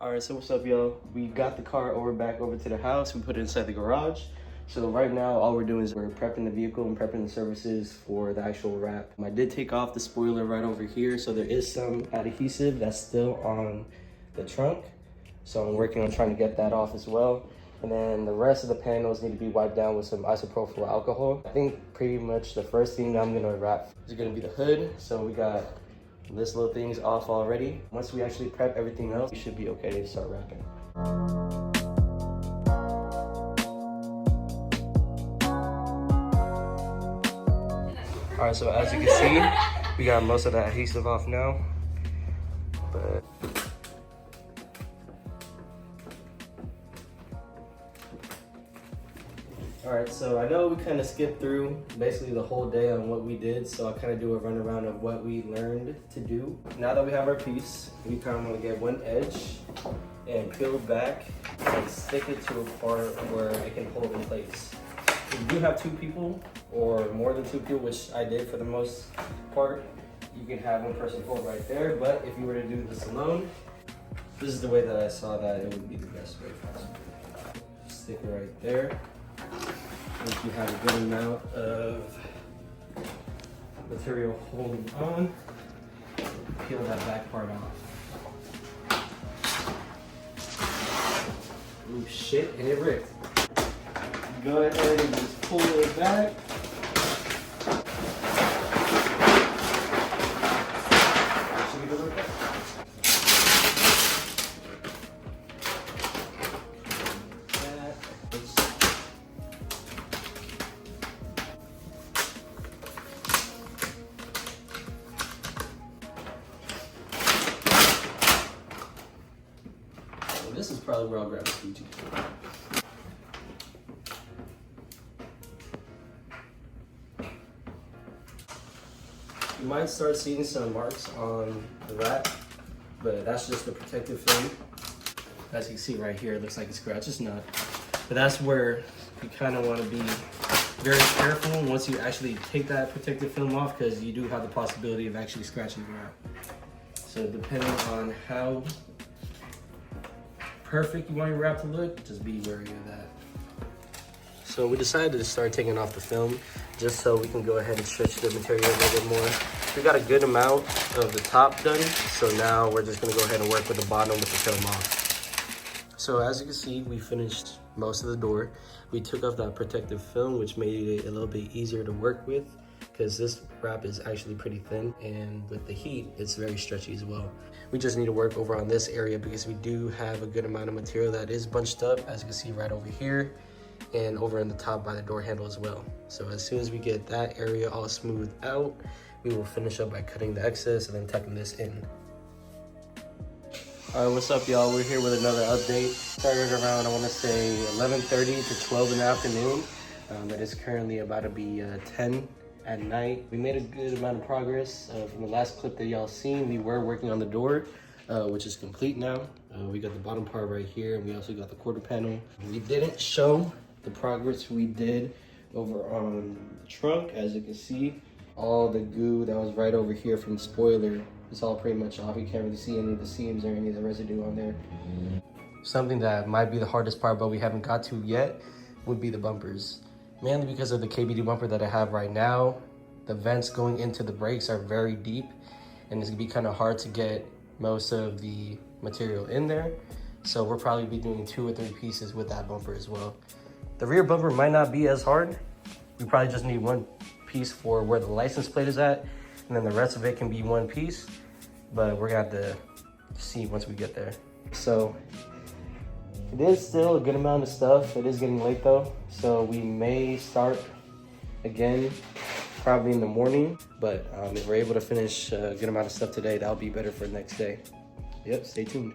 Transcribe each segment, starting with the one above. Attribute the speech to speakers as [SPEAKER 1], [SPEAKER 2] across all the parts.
[SPEAKER 1] Alright, so what's up, y'all? We got the car back over to the house. We put it inside the garage. So right now, all we're doing is we're prepping the vehicle and prepping the surfaces for the actual wrap. I did take off the spoiler right over here, so there is some adhesive that's still on the trunk. So I'm working on trying to get that off as well. And then the rest of the panels need to be wiped down with some isopropyl alcohol. I think pretty much the first thing I'm gonna wrap is gonna be the hood. So we got this little thing's off already. Once we actually prep everything else, we should be okay to start wrapping. All right, so as you can see, we got most of the adhesive off now, but all right, so I know we kind of skipped through basically the whole day on what we did, so I'll kind of do a runaround of what we learned to do. Now that we have our piece, we kind of want to get one edge and peel it back and stick it to a part where it can hold in place. If you do have two people or more than two people, which I did for the most part, you can have one person hold right there, but if you were to do this alone, this is the way that I saw that it would be the best way possible. Stick it right there. If you have a good amount of material holding on, peel that back part off. Ooh, shit, and it ripped. Go ahead and just pull it back. Should we go like that? This is probably where I'll grab a squeegee. You might start seeing some marks on the wrap, but that's just the protective film. As you can see right here, it looks like a scratch. It's not. But that's where you kind of want to be very careful once you actually take that protective film off, because you do have the possibility of actually scratching the wrap. So depending on how perfect you want your wrap to look, just be wary of that. So we decided to start taking off the film just so we can go ahead and stretch the material a little bit more. We got a good amount of the top done, so now we're just gonna go ahead and work with the bottom with the film off. So as you can see, we finished most of the door. We took off that protective film, which made it a little bit easier to work with, because this wrap is actually pretty thin, and with the heat, it's very stretchy as well. We just need to work over on this area because we do have a good amount of material that is bunched up, as you can see right over here, and over in the top by the door handle as well. So as soon as we get that area all smoothed out, we will finish up by cutting the excess and then tucking this in. All right, what's up, y'all? We're here with another update. Started around, I want to say 11:30 to 12 in the afternoon. It is currently about to be 10 at night. We made a good amount of progress. From the last clip that y'all seen, we were working on the door, which is complete now. We got the bottom part right here, and we also got the quarter panel. We didn't show the progress we did over on the trunk. As you can see, all the goo that was right over here from the spoiler is all pretty much off. You can't really see any of the seams or any of the residue on there. Something that might be the hardest part, but we haven't got to yet, would be the bumpers. Mainly because of the KBD bumper that I have right now. The vents going into the brakes are very deep, and it's gonna be kind of hard to get most of the material in there. So we'll probably be doing 2 or 3 pieces with that bumper as well. The rear bumper might not be as hard. We probably just need 1 piece for where the license plate is at, and then the rest of it can be 1 piece, but we're gonna have to see once we get there. So it is still a good amount of stuff. It is getting late though, so we may start again probably in the morning, but if we're able to finish a good amount of stuff today, that'll be better for the next day. Yep, stay tuned.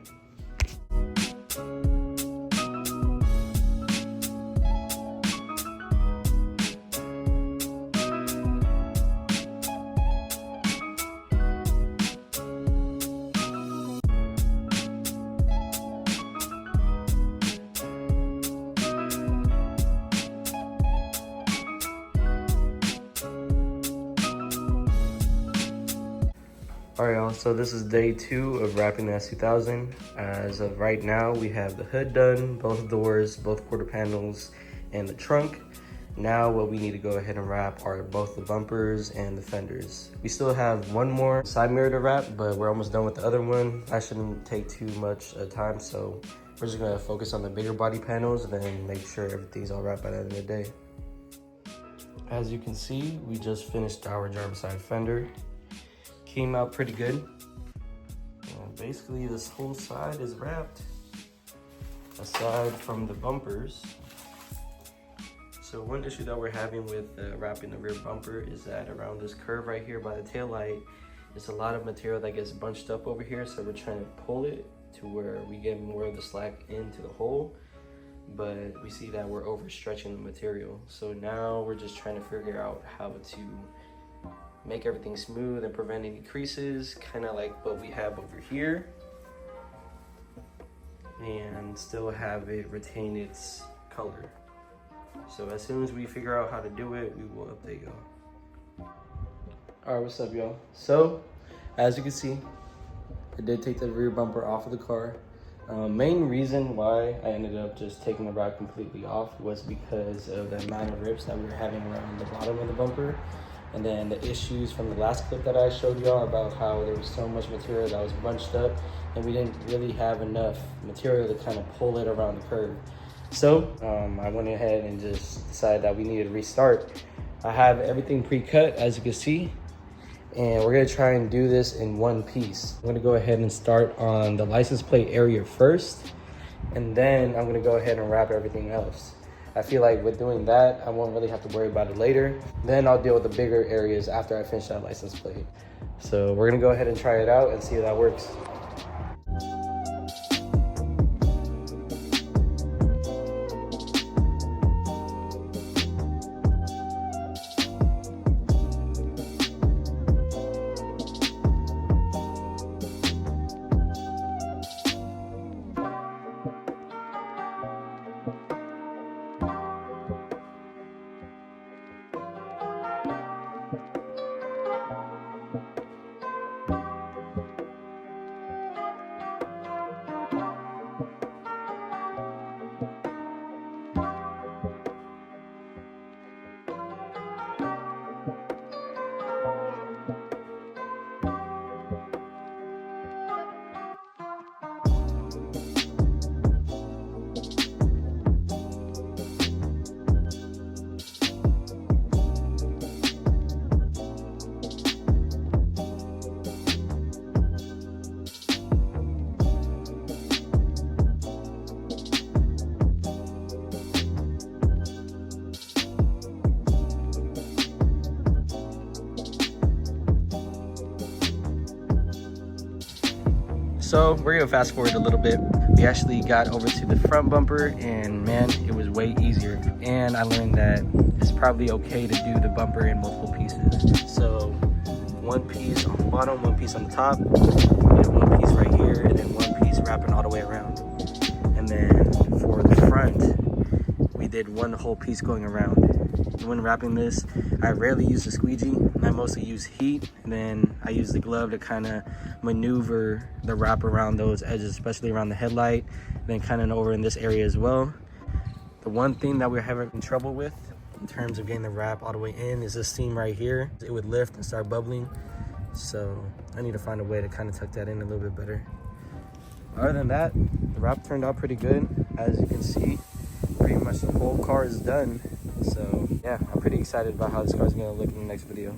[SPEAKER 1] All right, y'all, so this is day 2 of wrapping the S2000. As of right now, we have the hood done, both doors, both quarter panels, and the trunk. Now what we need to go ahead and wrap are both the bumpers and the fenders. We still have one more side mirror to wrap, but we're almost done with the other one. That shouldn't take too much time, so we're just gonna focus on the bigger body panels and then make sure everything's all wrapped by the end of the day. As you can see, we just finished our driver's side fender. Came out pretty good. And basically this whole side is wrapped, aside from the bumpers. So one issue that we're having with wrapping the rear bumper is that around this curve right here by the tail light, there's a lot of material that gets bunched up over here. So we're trying to pull it to where we get more of the slack into the hole, but we see that we're overstretching the material. So now we're just trying to figure out how to make everything smooth and prevent any creases, kind of like what we have over here, and still have it retain its color. So as soon as we figure out how to do it, we will update y'all. All right, what's up, y'all? So as you can see, I did take the rear bumper off of the car. Main reason why I ended up just taking the wrap completely off was because of the amount of rips that we were having around the bottom of the bumper. And then the issues from the last clip that I showed y'all about how there was so much material that was bunched up and we didn't really have enough material to kind of pull it around the curve. So I went ahead and just decided that we needed to restart. I have everything pre-cut, as you can see, and we're gonna try and do this in one piece. I'm gonna go ahead and start on the license plate area first, and then I'm gonna go ahead and wrap everything else. I feel like with doing that, I won't really have to worry about it later. Then I'll deal with the bigger areas after I finish that license plate. So we're gonna go ahead and try it out and see if that works. So we're gonna fast forward a little bit. We actually got over to the front bumper and man, it was way easier. And I learned that it's probably okay to do the bumper in multiple pieces. So one piece on the bottom, one piece on the top, and one piece right here, and then one piece wrapping all the way around. And then for the front, we did one whole piece going around. When wrapping this, I rarely use a squeegee. I mostly use heat, and then I use the glove to kind of maneuver the wrap around those edges, especially around the headlight, then kind of over in this area as well. The one thing that we're having trouble with in terms of getting the wrap all the way in is this seam right here. It would lift and start bubbling, so I need to find a way to kind of tuck that in a little bit better. Other than that, the wrap turned out pretty good. As you can see, pretty much the whole car is done. So yeah, I'm pretty excited about how this car is going to look in the next video.